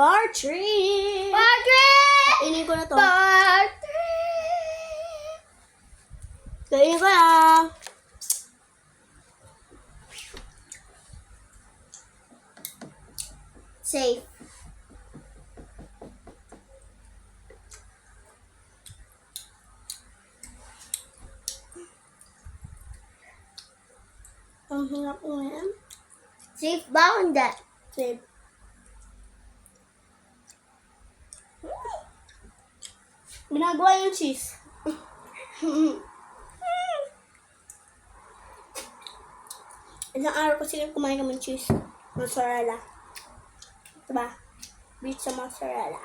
Part 3! Part 3! Kainin ko na to. Part Kainin ko na. Safe. Ang hirap mo yan. Safe ba o hindi? Safe. Ginagawa yung cheese. Isang araw ko sila kumain kami ng cheese. Mozzarella. Diba? Beef sa mozzarella.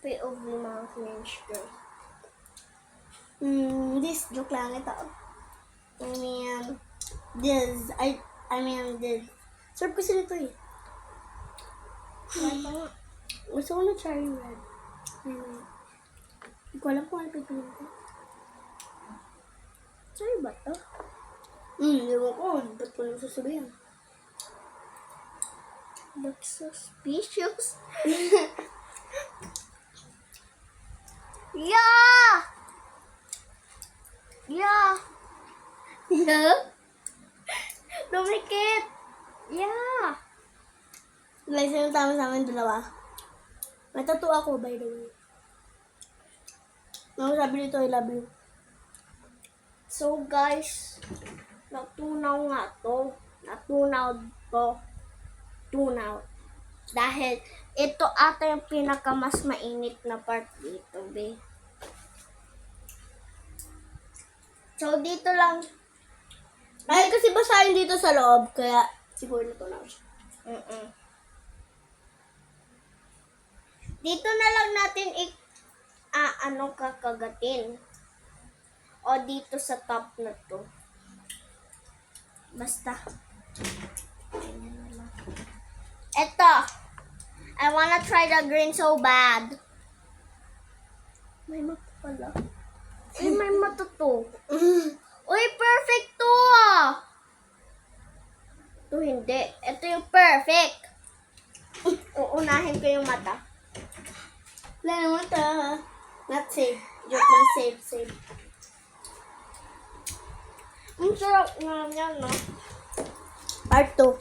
Pay of the mountain girl. This joke lang ito. I mean, this. Sarap kasi nito eh. Gusto ko na cherry red. Hindi ko alam kung ano pipiliin ko. Sorry ba to? Ewan ko. Ba't ko lang sasabihin? Looks suspicious. Yeah! Yeah! Yeah? Dumikit! Yeah! Guys, yung tama sa amin dalawa. May tattoo ako, by the way. Ano sabi nito, I love you. So guys, natunaw nga to. Natunaw to. Tunaw. Dahil ito ata yung pinaka mas mainit na part dito, be. So dito lang. Ay, kasi basahin dito sa loob, kaya siguro natunaw siya. Dito na lang natin kakagatin. O dito sa top na to. Basta. Eto. I wanna try the green so bad. May mata pala. Uy, may mata to. Uy, perfect to ah. Ito hindi. Ito yung perfect. Uunahin ko yung mata. Wala naman to. Not safe. Joke lang, safe. Ang sarap nga yan, no? Part 2.